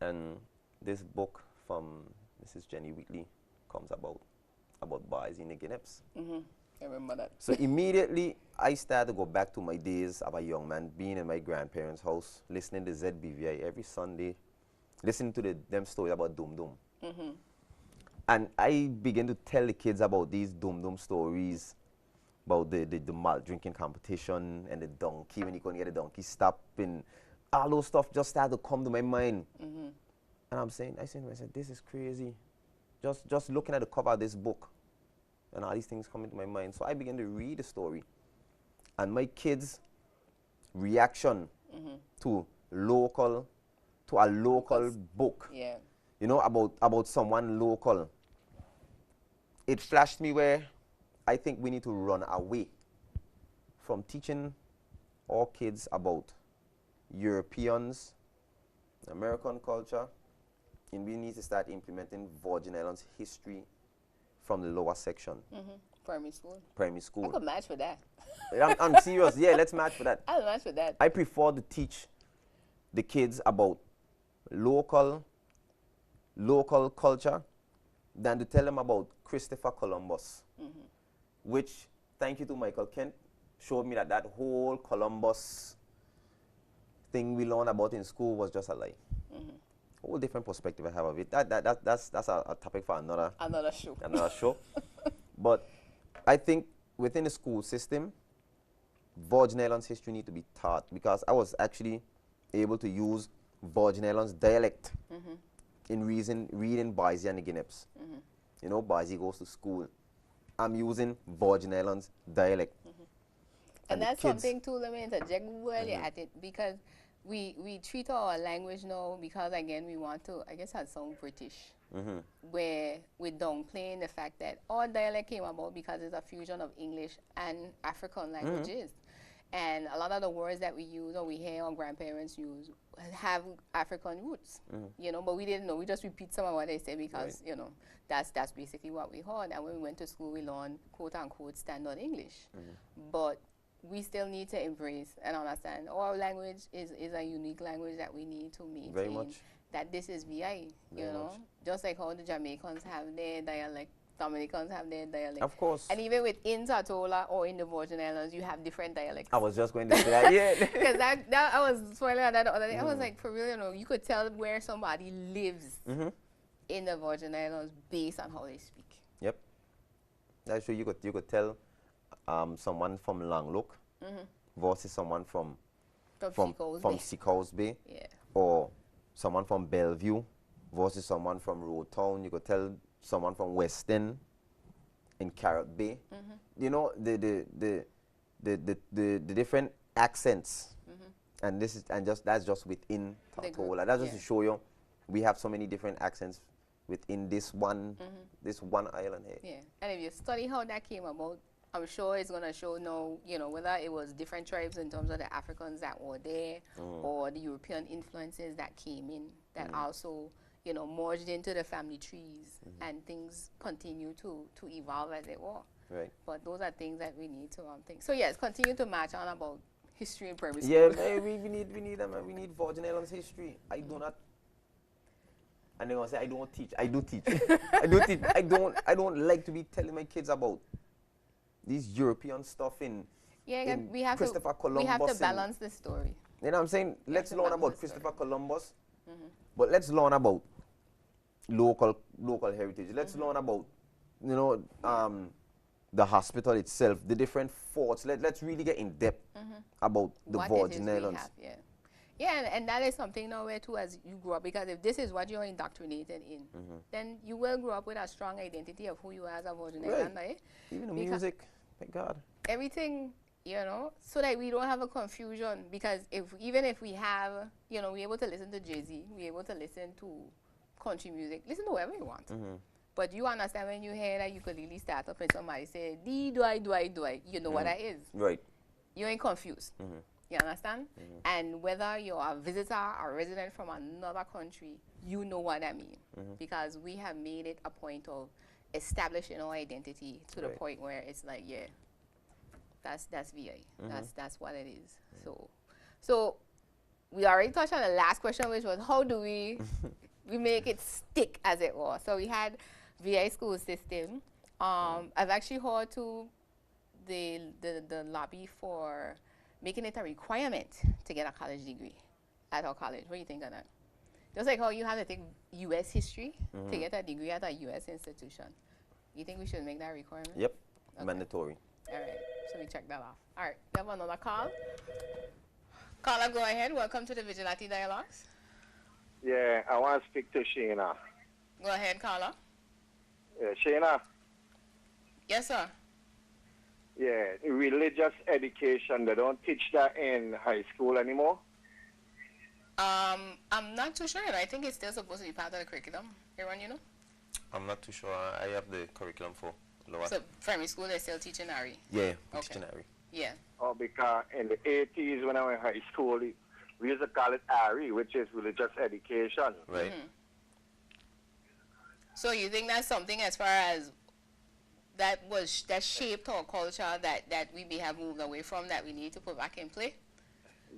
And this book from Mrs. Jenny Wheatley comes about boys in the Guineas. I remember that. So immediately, I started to go back to my days of a young man, being in my grandparents' house, listening to ZBVI every Sunday, listening to them stories about Dum Dum. And I began to tell the kids about these Dum Dum stories, about the malt drinking competition and the donkey, when you couldn't get a donkey stop, and all those stuff just started to come to my mind. And I said to myself, this is crazy. Just looking at the cover of this book, and all these things come into my mind. So I began to read the story. And my kids' reaction to a local book, you know, about someone local, it flashed me where I think we need to run away from teaching our kids about Europeans, American culture, and we need to start implementing Virgin Islands history from the lower section. Primary school. I could match with that. I'm serious. Yeah, let's match for that. I'll match with that. I prefer to teach the kids about local culture than to tell them about Christopher Columbus, which, thank you to Michael Kent, showed me that whole Columbus thing we learned about in school was just a lie. Whole different perspective I have of it. That's a topic for another show. But I think within the school system, Virgin Islands history need to be taught, because I was actually able to use Virgin Islands dialect in reading Baisi and the Guineas. You know, Baisi goes to school. I'm using Virgin Islands dialect. And that's something too, let me interject while you're at it, because we treat our language now, because again we want to, I guess, have sound British, where we're downplaying the fact that our dialect came about because it's a fusion of English and African languages. And a lot of the words that we use or we hear our grandparents use have African roots, you know, but we didn't know. We just repeat some of what they say because, you know, that's basically what we heard. And when we went to school, we learned quote unquote standard English. But we still need to embrace and understand our language is a unique language that we need to maintain. Very much. That this is VI, you Very know, much. just like how the Jamaicans have their dialect, Dominicans have their dialect. Of course. And even within Tortola or in the Virgin Islands, you have different dialects. I was just going to say that, yeah. Because that I was spoiling on that the other day. I was like, for real, you know, you could tell where somebody lives in the Virgin Islands based on how they speak. Yep. That's true. You could tell someone from Langlook versus someone from Seacoast Bay. Yeah. Or someone from Bellevue versus someone from Road Town. You could tell someone from Weston in Carrot Bay. You know, the different accents. And that's just within Tortola. That's just to show you we have so many different accents within this one island here. Yeah. And if you study how that came about, I'm sure it's going to show no, you know, whether it was different tribes in terms of the Africans that were there or the European influences that came in that also, you know, merged into the family trees and things continue to evolve as it were. Right. But those are things that we need to think. So yes, continue to match on about history in primary school. Yeah, we need them, and we need Virgin Islands history. I do not. And they're gonna say I don't teach. I do teach. I do teach. I don't like to be telling my kids about these European stuff in we have Christopher Columbus. We have to balance the story. You know what I'm saying? Let's learn about Christopher Columbus, but let's learn about local heritage. Let's learn about, you know, the hospital itself, the different forts. Let's really get in depth about the Virgin Islands. Yeah, and that is something nowhere too as you grow up, because if this is what you're indoctrinated in, then you will grow up with a strong identity of who you are as a Virgin Islander. Eh? Even the music, thank God. Everything, you know, so that we don't have a confusion, because even if we have, you know, we're able to listen to Jay-Z, we're able to listen to country music, listen to whatever you want. But you understand when you hear that ukulele start up and somebody say, D-do-I, you know what that is. Right. You ain't confused. You understand? And whether you're a visitor or resident from another country, you know what I mean. Because we have made it a point of establishing our identity to the point where it's like, yeah, that's VA. That's what it is. So we already touched on the last question, which was how do we make it stick, as it were. So we had VA school system. I've actually heard to the lobby for making it a requirement to get a college degree at our college. What do you think of that? Just like how you have to take U.S. history to get a degree at a U.S. institution. You think we should make that a requirement? Yep, mandatory. All right, so we check that off. All right, we have another call. Caller, go ahead. Welcome to the Vigilante Dialogues. Yeah, I want to speak to Shaina. Go ahead, caller. Yeah, Shaina. Yes, sir. Yeah, religious education, they don't teach that in high school anymore? I'm not too sure. I think it's still supposed to be part of the curriculum. Everyone, you know? I'm not too sure. I have the curriculum for lower. So primary school, they're still teaching Ari? Yeah, teaching Ari. Yeah. Oh, because in the 80s when I was in high school, we used to call it ARI, which is religious education. Right. So you think that's something as far as that shaped our culture that we may have moved away from, that we need to put back in play?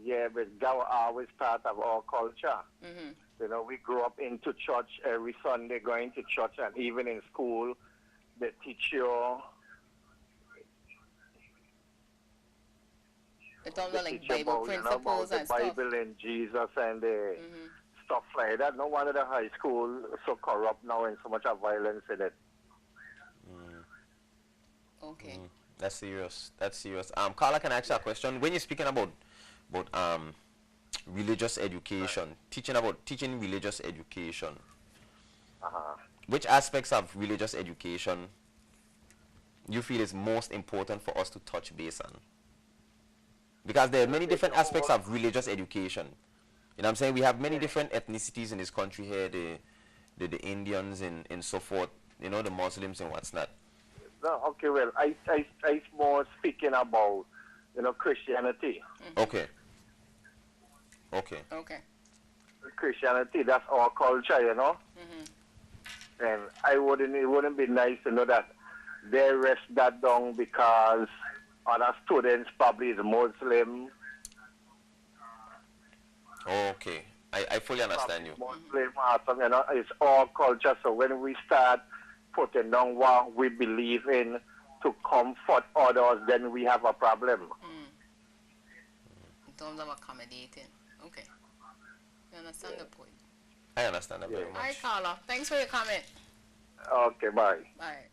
Yeah, but that was always part of our culture. You know, we grew up into church every Sunday, going to church, and even in school, they teach you. In terms of like Bible principles and stuff. The Bible and Jesus and the stuff like that. No wonder the high school so corrupt now and so much of violence in it. Okay. That's serious. That's serious. Carla, can I ask you a question? When you're speaking about religious education, teaching religious education, which aspects of religious education you feel is most important for us to touch base on? Because there are many different aspects of religious education. You know what I'm saying? We have many different ethnicities in this country here, the Indians and so forth, you know, the Muslims and what's not. No, okay, well, I more speaking about you know, Christianity. Okay. Okay. Okay. Christianity, that's our culture, you know. And it wouldn't be nice to know that they rest that down because other students probably is Muslim. Okay. I fully understand you. Muslim or something, you know, it's our culture. So when we start putting down what we believe in to comfort others, then we have a problem. In terms of accommodating. Okay. You understand the point? I understand that very All right, much. Carla. Thanks for your comment. Okay, bye. Bye.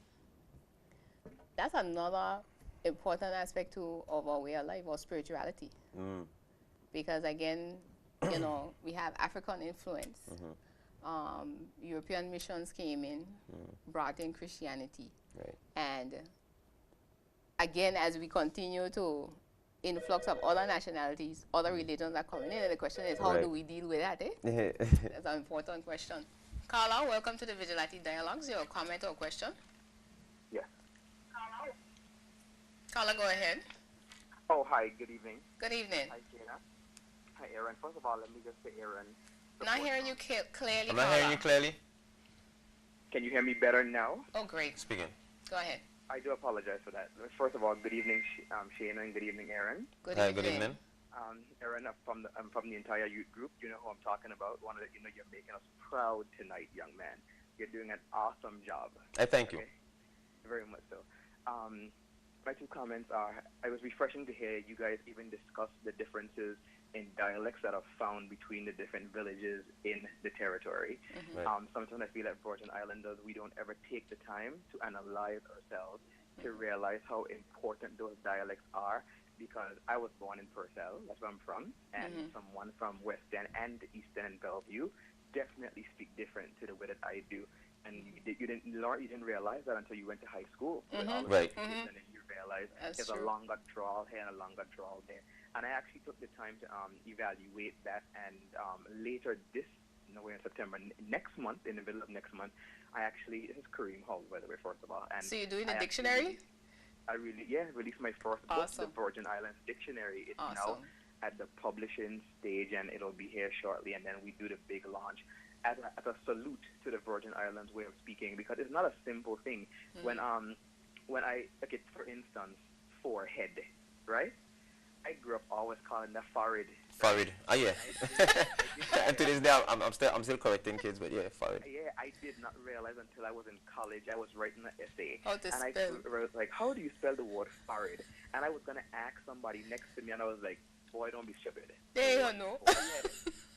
That's another important aspect too of our way of life, or spirituality. Because again, you know, we have African influence. European missions came in, brought in Christianity. Right. And again, as we continue to influx of other nationalities, other religions are coming in, and the question is, how do we deal with that? That's an important question. Carla, welcome to the Vigilante Dialogues. Your comment or question? Yes. Carla, go ahead. Oh, hi. Good evening. Good evening. Hi, Shaina. Hi, Aaron. First of all, let me just say, Aaron. I'm not hearing you clearly, I'm not hearing you clearly. Can you hear me better now? Oh, great. Speaking. Go ahead. I do apologize for that. First of all, good evening, Shaina, and good evening, Aaron. Good Hi, evening. good evening. Aaron, I'm from the entire youth group. You know who I'm talking about. Want to let you know you're making us proud tonight, young man. You're doing an awesome job. I thank you. Very much so. My two comments are, it was refreshing to hear you guys even discuss the differences in dialects that are found between the different villages in the territory. Right. Sometimes I feel like Virgin Islanders, we don't ever take the time to analyze ourselves to realize how important those dialects are, because I was born in Purcell, that's where I'm from, and someone from West End and East End and Bellevue definitely speak different to the way that I do. And you didn't realize that until you went to high school. With all of Right. And then you realize there's a longer drawl here and a longer drawl there. And I actually took the time to evaluate that. And later this, we're in September, next month, in the middle of next month, this is Kareem Hall, by the way, first of all. And So you're doing a dictionary? I released my first book, The Virgin Islands Dictionary. It's now at the publishing stage, and it'll be here shortly. And then we do the big launch as a salute to the Virgin Islands way of speaking, because it's not a simple thing. When I, for instance, forehead, right? I grew up always calling that forehead. Forehead. Oh yeah. And to this day, I'm still correcting kids, but yeah, forehead. Yeah, I did not realize until I was in college. I was writing an essay, How to and spell. I wrote like, how do you spell the word forehead? And I was gonna ask somebody next to me, and I was like, boy, don't be stupid. There you know.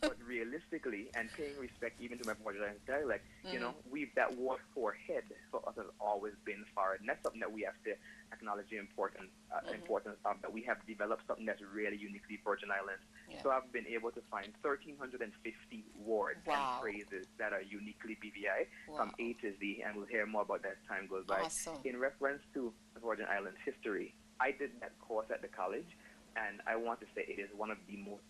But realistically, and paying respect even to my Virgin Islands dialect, you know, that word forehead for us has always been forehead. And that's something that we have to acknowledge the importance of, that we have developed something that's really uniquely Virgin Islands. Yeah. So I've been able to find 1,350 words and phrases that are uniquely BVI from A to Z, and we'll hear more about that as time goes by. Awesome. In reference to Virgin Islands history, I did that course at the college, and I want to say it is one of the most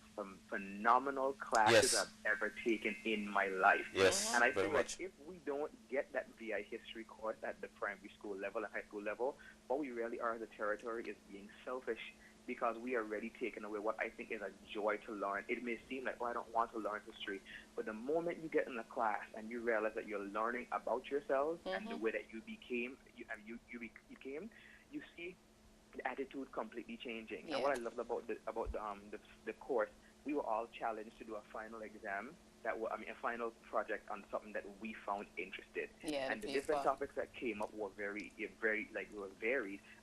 phenomenal classes I've ever taken in my life. Yes, and I very feel much. like if we don't get that VI history course at the primary school level and high school level, what we really are as a territory is being selfish, because we are already taking away what I think is a joy to learn. It may seem like, oh, I don't want to learn history, but the moment you get in a class and you realize that you're learning about yourselves and the way that you became, you see the attitude completely changing. And what I loved about the course, we were all challenged to do a final exam a final project on something that we found interested. Yeah, and the different topics that came up were very varied.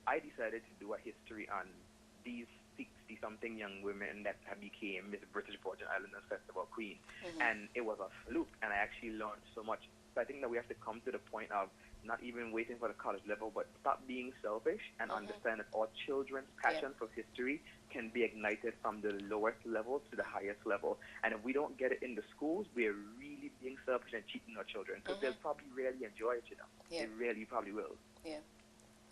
I decided to do a history on these 60-something young women that became Miss British Virgin Islands Festival Queen. And it was a fluke, and I actually learned so much. So I think that we have to come to the point of not even waiting for the college level, but stop being selfish and understand that our children's passion for history can be ignited from the lowest level to the highest level. And if we don't get it in the schools, we're really being selfish and cheating our children, because they'll probably really enjoy it, They really probably will. Yeah.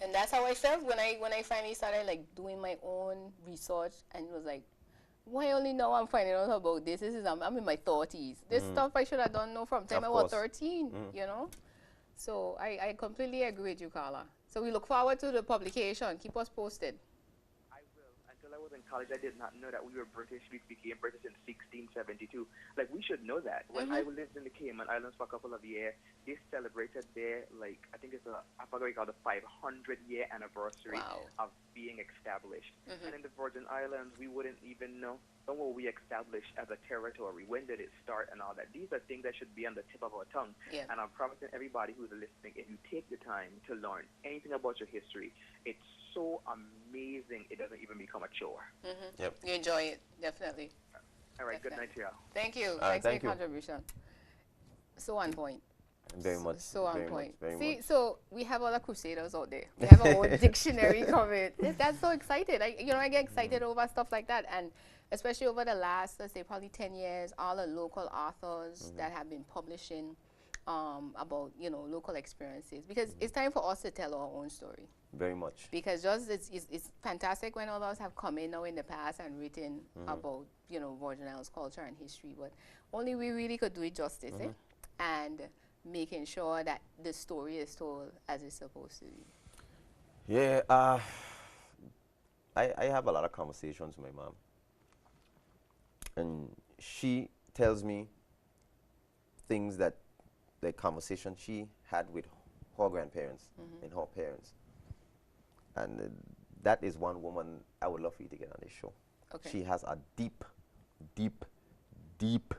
And that's how I felt when I finally started like doing my own research, and it was like, why only now I'm finding out about this? I'm in my 30s. This stuff I should have done from time I was 13, you know? So I completely agree with you, Carla. So we look forward to the publication. Keep us posted. I will. And until I was in college, I did not know that we were British. We became British in 1672. Like, we should know that. When I lived in the Cayman Islands for a couple of years, they celebrated their, like, I think it's I forgot what you call the 500-year anniversary of being established. And in the Virgin Islands, we wouldn't even know when were we established as a territory. When did it start and all that? These are things that should be on the tip of our tongue. Yeah. And I'm promising everybody who's listening, if you take the time to learn anything about your history, it's so amazing it doesn't even become a chore. Yep. You enjoy it, definitely. All right, Definitely. good night to y'all. Thank you. Thank Thanks for your you. contribution. So on point. Very much. So on very point. Much, very See, much. so we have other crusaders out there. We have our own dictionary covered. That's so excited. I get excited over stuff like that, and especially over the last, let's say, probably 10 years, all the local authors that have been publishing about local experiences, because it's time for us to tell our own story. Very much. Because just it's fantastic when others have come in now in the past and written about Virgin Islands culture and history, but only we really could do it justice, and making sure that the story is told as it's supposed to be. Yeah, I have a lot of conversations with my mom, and she tells me things that the conversation she had with her grandparents and her parents. And that is one woman I would love for you to get on this show. Okay. She has a deep, deep, deep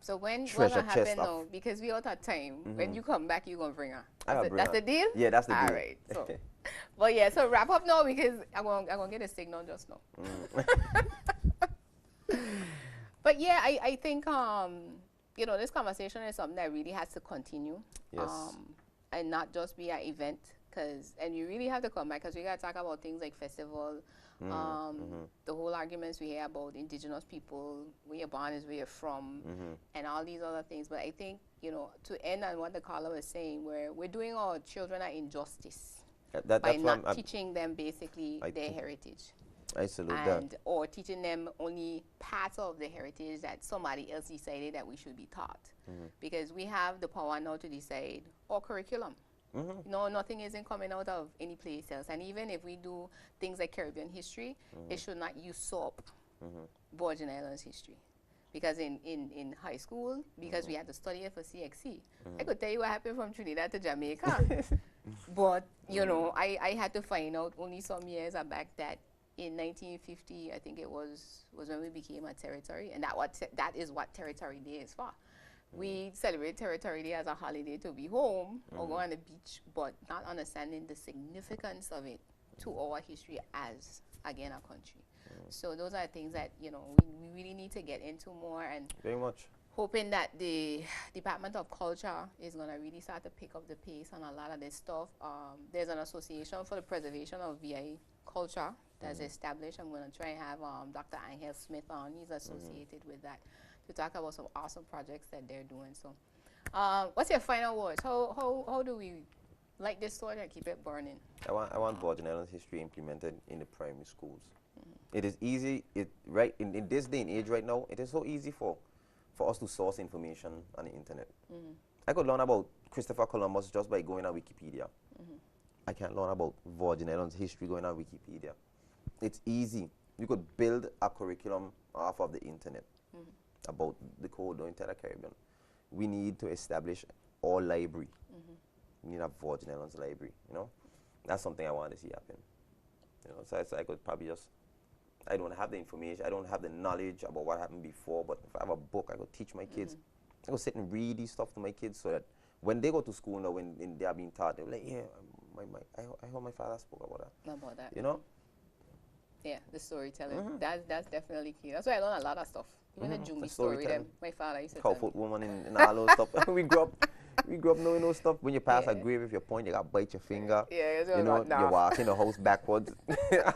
So when treasure gonna chest happen of- now? Because we out of time. When you come back, you gonna bring her. I'll bring That's her. the deal. Yeah, that's the All deal. right. So, but yeah, so wrap up now because I'm gonna get a signal just now. But yeah, I think this conversation is something that really has to continue. Yes. And not just be an event. And you really have to come back because we got to talk about things like festival, the whole arguments we hear about indigenous people, where you're born is where you're from, and all these other things. But I think, to end on what the caller was saying, where we're doing our children an injustice by That's why not teaching them basically their heritage. I salute that. Or teaching them only parts of the heritage that somebody else decided that we should be taught. Because we have the power now to decide our curriculum. No, nothing isn't coming out of any place else. And even if we do things like Caribbean history, it should not usurp Virgin Islands history. Because in high school, because we had to study it for CXC, I could tell you what happened from Trinidad to Jamaica. But, I had to find out only some years back that in 1950, I think it was when we became a territory. And that is what Territory Day is for. We celebrate Territory Day as a holiday to be home or go on the beach, but not understanding the significance of it to our history as, again, a country. So those are things that, we really need to get into more, and Very much. hoping that the Department of Culture is going to really start to pick up the pace on a lot of this stuff. There's an association for the preservation of VI culture that's established. I'm going to try and have Dr. Shaina Smith on. He's associated with that, to talk about some awesome projects that they're doing. So what's your final words? How do we light this sword and keep it burning? I want Virgin Islands history implemented in the primary schools. It is easy, in this day and age right now, it is so easy for us to source information on the internet. I could learn about Christopher Columbus just by going on Wikipedia. I can't learn about Virgin Islands history going on Wikipedia. It's easy. You could build a curriculum off of the internet about the code of the Caribbean. We need to establish our library. We need a Virgin Islands library, That's something I want to see happen. So I could probably I don't have the information, I don't have the knowledge about what happened before, but if I have a book, I could teach my kids. I could sit and read these stuff to my kids so that when they go to school now, when they are being taught, they're like, yeah, I heard my father spoke about that. Yeah, the storytelling. That's definitely key. That's why I learn a lot of stuff. Even the Jumi story, my father used to tell me. Cowfoot woman and all those stuff. we grew up knowing those stuff. When you pass a grave, if you point, you got to bite your finger. Yeah, it's you walk in the house backwards.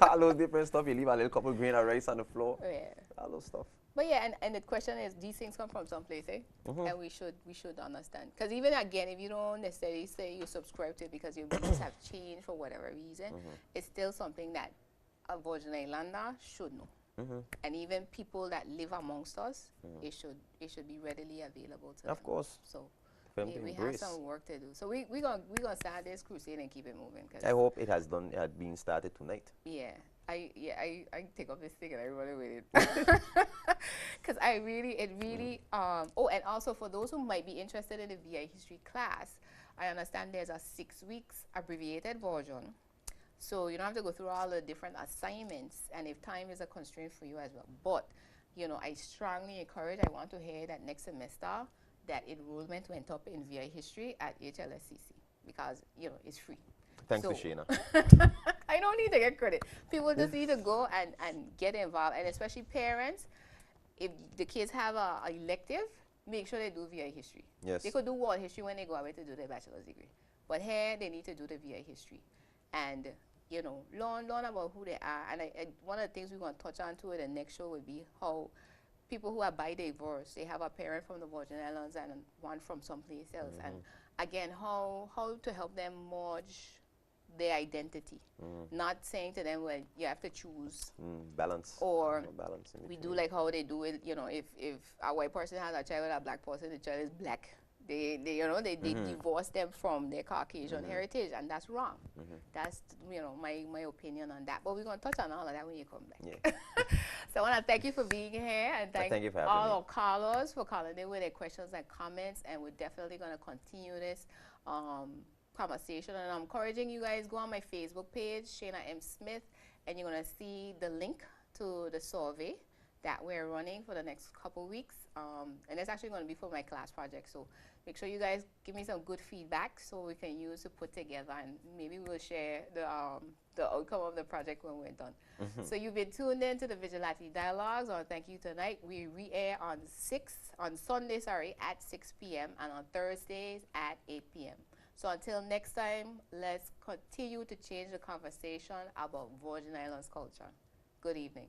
All those different stuff. You leave a little couple grain of rice on the floor. Yeah. All those stuff. But yeah, and the question is, these things come from someplace, and we should understand. Because even again, if you don't necessarily say you subscribe to it because your beliefs have changed for whatever reason, it's still something that a Virgin Islander should know. And even people that live amongst us, it should be readily available to them. Of course. So we have some work to do. So we're gonna start this crusade and keep it moving. I hope it had been started tonight. Yeah. I take up this thing and I run away with it. Because it really, oh, and also for those who might be interested in the VI history class, I understand there's a 6 weeks abbreviated version. So you don't have to go through all the different assignments, and if time is a constraint for you as well. But, I strongly encourage, I want to hear that next semester that enrollment went up in VI history at HLSCC because, it's free. Thanks to Shaina. I don't need to get credit. People just need to go and get involved, and especially parents. If the kids have a elective, make sure they do VI history. Yes. They could do world history when they go away to do their bachelor's degree. But here, they need to do the VI history. And, learn about who they are. And one of the things we're going to touch on to it in the next show would be how people who are bi-diverse, they have a parent from the Virgin Islands and one from someplace else. And again, how to help them merge their identity. Not saying to them, well, you have to choose. Balance. Or balance we do like how they do it, if a white person has a child with a black person, the child is black. They divorce them from their Caucasian heritage, and that's wrong. That's, my opinion on that. But we're going to touch on all of that when you come back. Yeah. So I want to thank you for being here, and thank you for having all me. our callers for calling in with their questions and comments, and we're definitely going to continue this conversation. And I'm encouraging you guys, go on my Facebook page, Shaina M. Smith, and you're going to see the link to the survey that we're running for the next couple weeks. And it's actually going to be for my class project. So make sure you guys give me some good feedback so we can use to put together, and maybe we'll share the outcome of the project when we're done. So you've been tuned in to the Vigilante Dialogues on Thank You Tonight. We re-air on Sunday at 6 p.m. and on Thursdays at 8 p.m. So until next time, let's continue to change the conversation about Virgin Islands culture. Good evening.